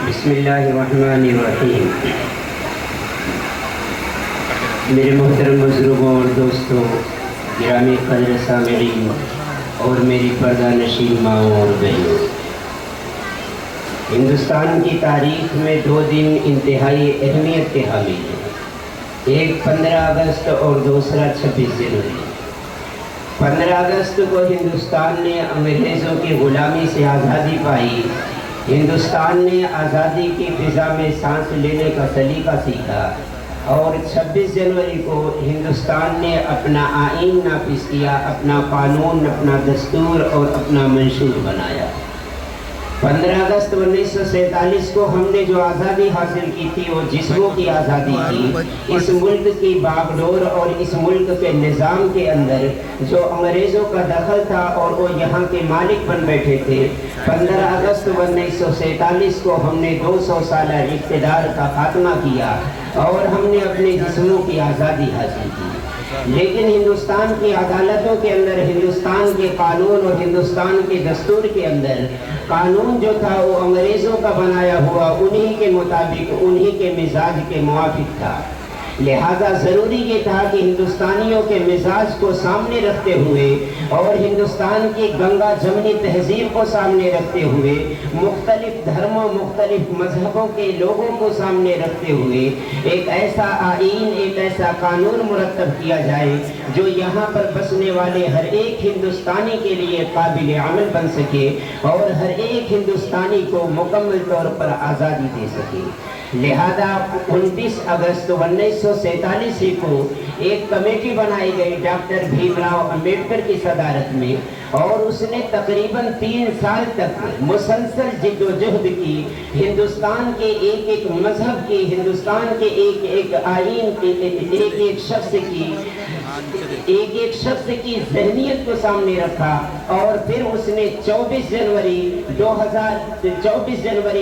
بسم اللہ الرحمن الرحیم۔ میرے محترم بزرگوں اور دوستوں، گرامی قدر سامعین اور میری پردہ نشین ماؤں اور بہنوں، ہندوستان کی تاریخ میں 2 دن انتہائی اہمیت کے حامل ہیں، ایک 15 اگست اور دوسرا 26 جنوری۔ 15 اگست کو ہندوستان نے انگریزوں کی غلامی سے آزادی پائی، ہندوستان نے آزادی کی فضا میں سانس لینے کا سلیقہ سیکھا، اور 26 جنوری کو ہندوستان نے اپنا آئین نافذ کیا، اپنا قانون، اپنا دستور اور اپنا منشور بنایا۔ 15 اگست 1947 کو ہم نے جو آزادی حاصل کی تھی وہ جسموں کی آزادی تھی۔ اس ملک کی باغ ڈور اور اس ملک کے نظام کے اندر جو انگریزوں کا دخل تھا اور وہ یہاں کے مالک بن بیٹھے تھے، 15 اگست 1947 کو ہم نے 200 سالہ اقتدار کا خاتمہ کیا اور ہم نے اپنے جسموں کی آزادی حاصل کی۔ لیکن ہندوستان کی عدالتوں کے اندر، ہندوستان کے قانون اور ہندوستان کے دستور کے اندر قانون جو تھا وہ انگریزوں کا بنایا ہوا انہی کے مطابق، انہی کے مزاج کے موافق تھا۔ لہذا ضروری یہ تھا کہ ہندوستانیوں کے مزاج کو سامنے رکھتے ہوئے اور ہندوستان کی گنگا جمنی تہذیب کو سامنے رکھتے ہوئے، مختلف دھرموں، مختلف مذہبوں کے لوگوں کو سامنے رکھتے ہوئے ایک ایسا آئین، ایک ایسا قانون مرتب کیا جائے جو یہاں پر بسنے والے ہر ایک ہندوستانی کے لیے قابل عمل بن سکے اور ہر ایک ہندوستانی کو مکمل طور پر آزادی دے سکے۔ لہذا 29 اگست 1947 کو ایک کمیٹی بنائی گئی ڈاکٹر بھیم راؤ امبیڈکر کی صدارت میں، اور اس نے تقریباً 3 سال تک مسلسل جد و جہد کی، ہندوستان کے ایک ایک مذہب کی، ہندوستان کے ایک ایک آئین کی، ایک ایک شخص کی ذہنیت کو سامنے رکھا، اور پھر اس نے 24 جنوری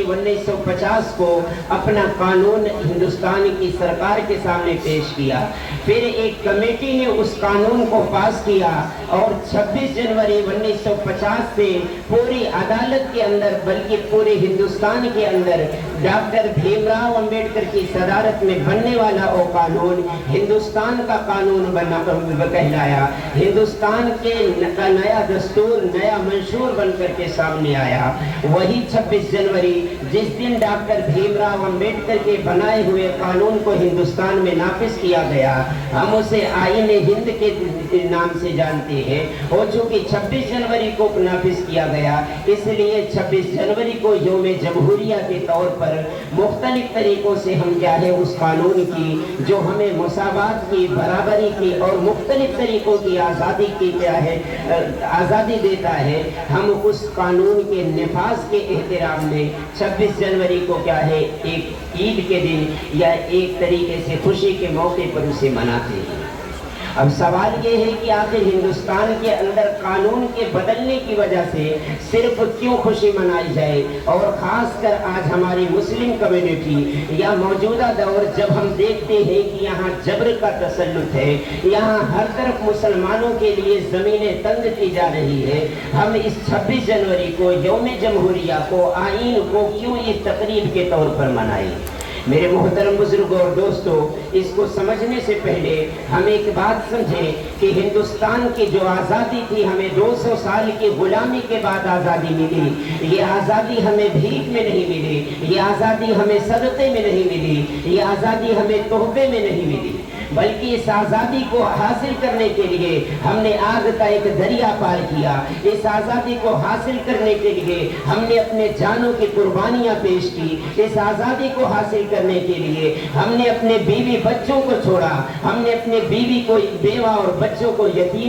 1950 کو اپنا قانون ہندوستان کی سرکار کے سامنے پیش کیا۔ پھر ایک کمیٹی نے اس قانون کو پاس کیا، اور 26 جنوری 1950 سے پوری عدالت کے اندر بلکہ پورے ہندوستان کے اندر ڈاکٹر بھیم راؤ امبیڈکر کی صدارت میں بننے والا وہ قانون ہندوستان کا قانون کہلایا، ہندوستان کے نیا دستور، نیا منشور بن کر کے سامنے آیا۔ وہی 26 جنوری جس دن ڈاکٹر بھیم راؤ امبیڈکر کے بنائے ہوئے قانون کو ہندوستان میں نافذ کیا گیا، ہم اسے آئین ہند کے نام سے جانتے ہیں، اور چونکہ 26 جنوری کو نافذ کیا گیا اس لیے 26 جنوری کو یوم جمہوریہ کے طور پر مختلف طریقوں سے ہم کیا ہے اس قانون کی جو ہمیں مساوات کی، برابری کی اور مختلف طریقوں کی آزادی کی کیا ہے آزادی دیتا ہے، ہم اس قانون کے نفاذ کے احترام میں 26 جنوری کو کیا ہے ایک عید کے دن یا ایک طریقے سے خوشی کے موقع پر اسے مناتے ہیں۔ اب سوال یہ ہے کہ آخر ہندوستان کے اندر قانون کے بدلنے کی وجہ سے صرف کیوں خوشی منائی جائے، اور خاص کر آج ہماری مسلم کمیونٹی یا موجودہ دور جب ہم دیکھتے ہیں کہ یہاں جبر کا تسلط ہے، یہاں ہر طرف مسلمانوں کے لیے زمینیں تنگ کی جا رہی ہے، ہم اس 26 جنوری کو یوم جمہوریہ کو، آئین کو کیوں اس تقریب کے طور پر منائیں؟ میرے محترم بزرگوں اور دوستوں، اس کو سمجھنے سے پہلے ہم ایک بات سمجھیں کہ ہندوستان کی جو آزادی تھی، ہمیں 200 سال کی غلامی کے بعد آزادی ملی، یہ آزادی ہمیں بھیک میں نہیں ملی، یہ آزادی ہمیں صدقے میں نہیں ملی، یہ آزادی ہمیں تحفے میں نہیں ملی، بلکہ اس آزادی کو حاصل کرنے کے لیے ہم نے آگ کا ایک دریا پار کیا۔ اس آزادی کو حاصل کرنے کے لیے ہم نے اپنے جانوں کی قربانیاں پیش کی، اس آزادی کو حاصل کرنے کے لیے ہم نے اپنے بیوی بچوں کو چھوڑا، ہم نے اپنے بیوی کو، بیوہ اور بچوں کو یتیم